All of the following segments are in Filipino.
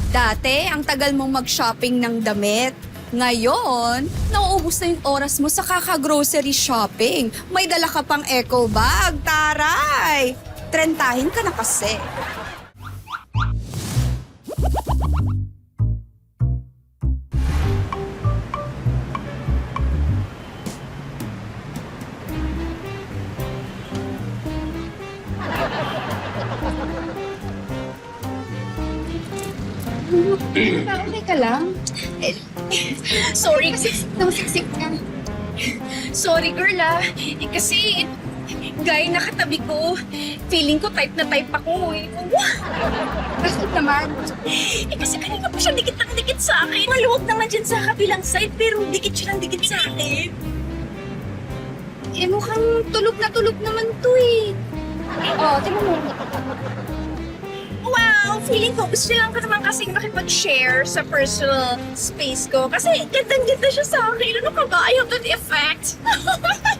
Dati, ang tagal mong mag-shopping ng damit. Ngayon, nauubos na yung oras mo sa kaka-grocery shopping. May dala ka pang eco bag, taray! Trentahin ka na kasi. Okay ka lang? Sorry kasi nang siksik ka. Sorry girl kasi guy nakatabi ko. Feeling ko type na type ako eh. Bakit naman? Kasi kanina pa siya dikit ng dikit sa akin. Maluwag naman dyan sa kabilang side pero dikit siya ng dikit sa akin. Mukhang tulog naman to eh. Tingnan mo. Wow! Feeling ko gusto lang ko naman kasing makipag-share sa personal space ko. Kasi gandang-ganda siya sa akin. Ano ka ba? I have that effect.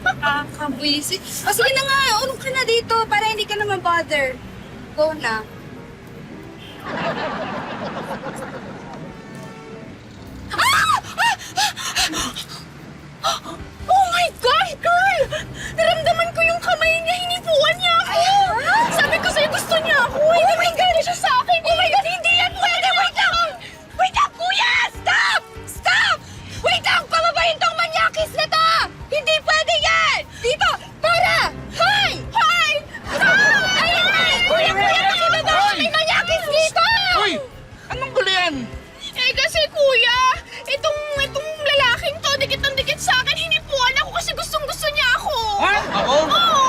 Nakakabwisit. Sige na nga, ulong ka na dito para hindi ka na ma-bother. Go na. Oh my God, girl! Naramdaman ko yung kamay niya. Hinipuan niya ako. Sabi ko sa'yo gusto niya ako. Oh my God! Siya sa akin. Oh my God! Hindi yan pwede! Wait lang! Wait lang, kuya! Stop! Stop! Wait lang! Pababayin tong manyakis na to! Hindi pwede yan! Dito! Para! Hi! Hi! Hi! Kuya! Nakibaba ko may manyakis dito! Hoy! Anong gulo yan? Kasi kuya, itong lalaking to, dikit ng dikit sa akin, hinipuan ako kasi gustong-gusto niya ako. Ha? Ako?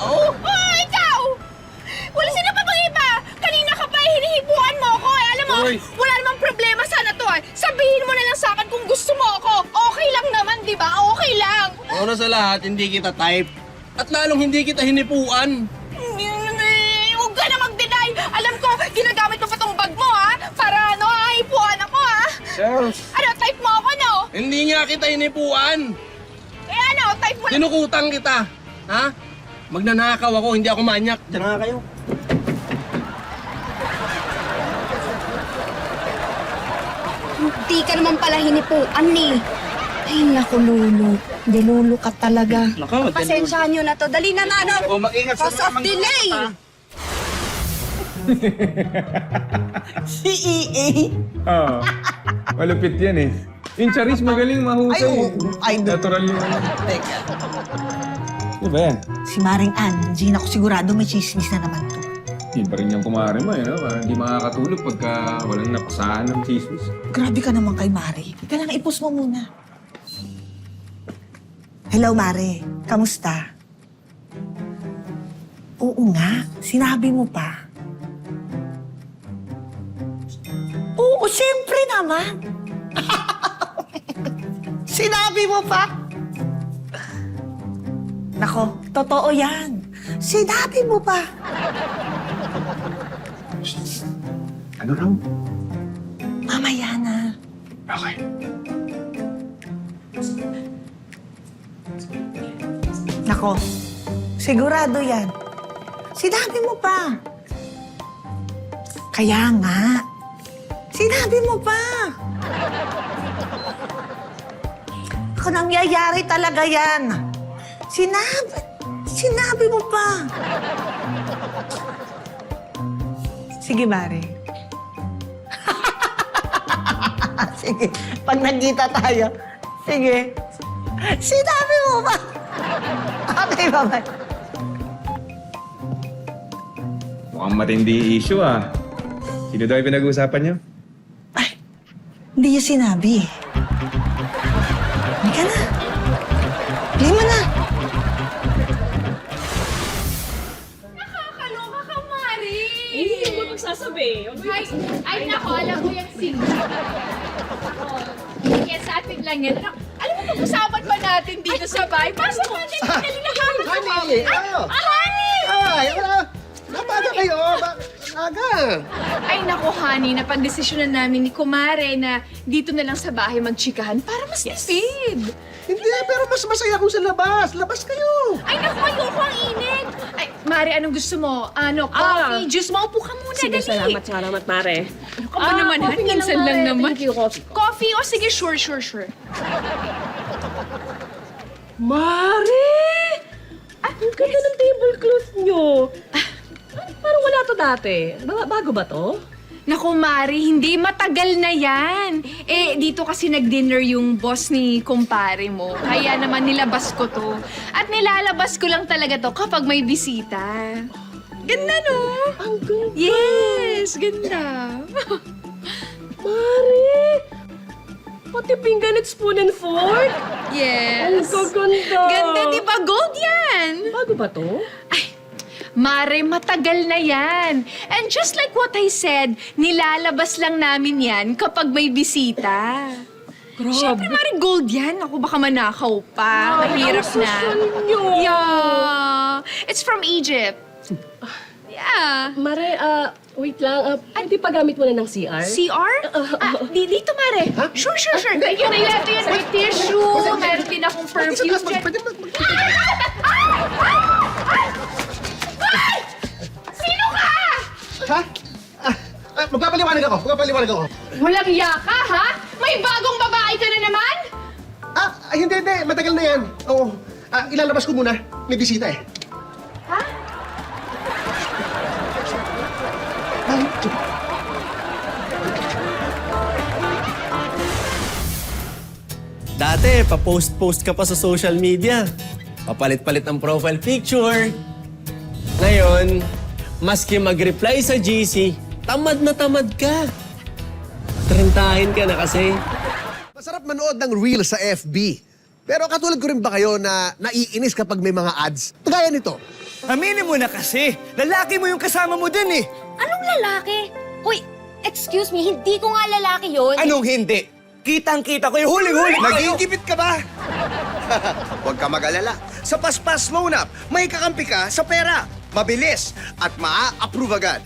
Oo! Ikaw! Wala sino pa bang iba? Kanina ka pa hinihipuan mo ako eh. Alam mo, Uy. wala namang problema sana to eh. Sabihin mo na lang sa akin kung gusto mo ako. Okay lang naman, di ba? Okay lang. Una sa lahat, hindi kita type. At lalong hindi kita hinipuan. Huwag ka na mag-deny. Alam ko, ginagamit mo pa tong bag mo ha? Para hipuan ako ha? Charles. Ano, type mo ako no? Hindi nga kita hinipuan. Type mo Tinukutang kita. Ha? Magnanakaw ako, hindi ako manyak. Diyan nga kayo. Hindi ka naman pala hinipuan eh. Ay, naku, Lulu. Lulu ka talaga. Nako, Pasensyahan nyo na to. Dali na na, ano? O, mag-ingat Cause of delay. Si EA? Oo. Malupit yan eh. Yung Charis magaling mahusay. Ay, oo. Ay, Natural yung ano. Teka. Ano ba yan? Si Maring Ann, hindi na ako sigurado may chismis na naman to. Hindi pa rin yung kumari mo, eh, no? Parang hindi makakatulog pagka walang napasahan ng chismis. Grabe ka naman kay Mare. Ika lang, ipos mo muna. Hello, Mare. Kamusta? Oo nga, sinabi mo pa. Oo, siyempre naman. Sinabi mo pa? Nako, totoo yan. Sinabi mo pa. Ano raw? Mamaya na. Okay. Nako, sigurado yan. Sinabi mo pa. Kaya nga. Sinabi mo pa. Ako nangyayari talaga yan. Sinabi mo pa. Sige, Mare. Sige, pag nagkita tayo. Sige. Sinabi mo pa. Okay, bye-bye. Mukhang matindi issue ah. Sino daw yung pinag-uusapan niyo? Ay, hindi niya sinabi. Halika na. Play mo na. Nakakaloka ka, Mari! Hindi mo magsasabi. Ay, nako, alam mo yung single. Kaya sa atin lang yan. Alam mo, pag-usapan ba natin dito sa bahay? Pasok natin, dali na kami. Honey! Honey! Ay, wala. Nabaga kayo. Aga. Ay naku, honey, napagdesisyonan namin ni Kumare na dito na lang sa bahay magchikahan para mas tipid. Hindi, pero mas masaya kung sa labas. Labas kayo. Ay naku, ayoko ang init. Ay, Mare, anong gusto mo? Ano, coffee, juice? Maupo ka muna, Sige, dali. salamat, Mare. Ano ka ba naman, coffee honey? Minsan lang naman. Thank you, coffee. Coffee? O sige, sure. Mare! Ang ganda ng tablecloth nyo. Parang wala to dati. Bago ba to? Naku, Mari, hindi matagal na yan. Eh, dito kasi nag-dinner yung boss ni kumpare mo. Kaya naman nilabas ko to. At nilalabas ko lang talaga to kapag may bisita. Ganda, no? Ang ganda. Yes, ganda. Mare! Pati pinggan at spoon and fork? Yes. Ang gaganda. Ganda, di ba? Gold yan. Bago ba to? Ay, Mare, matagal na yan. And just like what I said, nilalabas lang namin yan kapag may bisita. Grabe. Siyempre, Mare, gold yan. Ako baka manakaw pa. Mahirap ang na. social nyo. Yeah. It's from Egypt. Yeah. Mare, wait lang. Pwede pagamit mo na ng CR? CR? Dito, Mare. Sure. Thank you. Ito yan. May tissue. Meron din akong perfume dyan. Pwede Sino ka? Ha? Magpapaliwanag ako. Walang iya ka, ha? May bagong babae ka na naman? Hindi. Matagal na yan. Oo. Ilalabas ko muna. May bisita eh. Ha? Dati, pa-post-post ka pa sa social media. Papalit-palit ang profile picture. Ngayon, maski mag-reply sa GC, tamad na tamad ka. Trentahin ka na kasi. Masarap manood ng Reels sa FB. Pero katulad ko rin ba kayo na naiinis kapag may mga ads? Gaya nito. Aminin mo na kasi, lalaki mo yung kasama mo dun eh. Anong lalaki? Hoy, excuse me, hindi ko nga lalaki yun. Anong hindi? Kitang-kita ko yung huling-huli ko. Nagigipit ka ba? Huwag ka mag-alala. Sa Paspas Loan App, may kakampi ka sa pera. Mabilis at maa-approve agad.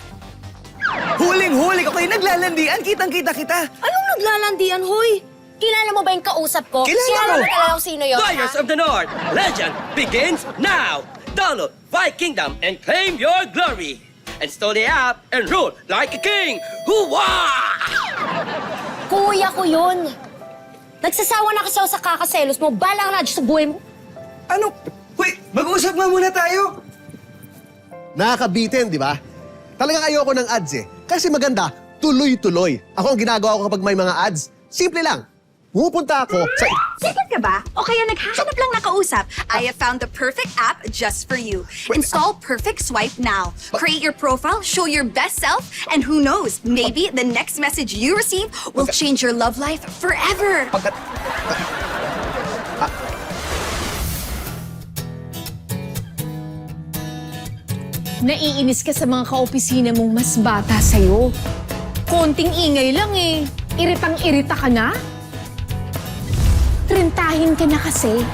Huling-huli ko kayo naglalandian, kitang-kita kita. Anong naglalandian, hoy? Kilala mo ba yung kausap ko? Kilala mo. mo talaga kung sino yun, Flyers ha? of the North, legend begins now. Download Vi Kingdom and claim your glory. Install the app and rule like a king. Hoo-wah! Kuya ko yun. Nagsasawa na kasi ako sa kakaselos mo. Balang na sa buhay mo. Ano? Wait, mag-usap nga muna tayo. Nakakabitin, di ba? Talagang ayoko ng ads eh. Kasi maganda, tuloy-tuloy. Ako ang ginagawa ko kapag may mga ads. Simple lang. Pupunta ako sa... Secret ka ba? O kaya naghahanap lang na kausap? I have found the perfect app just for you. Install Perfect Swipe now. Create your profile, show your best self, and who knows, maybe the next message you receive will change your love life forever. Naiinis ka sa mga kaopisina mong mas bata sa'yo. Konting ingay lang eh. Iritang-irita ka na? Trentahin ka na kasi.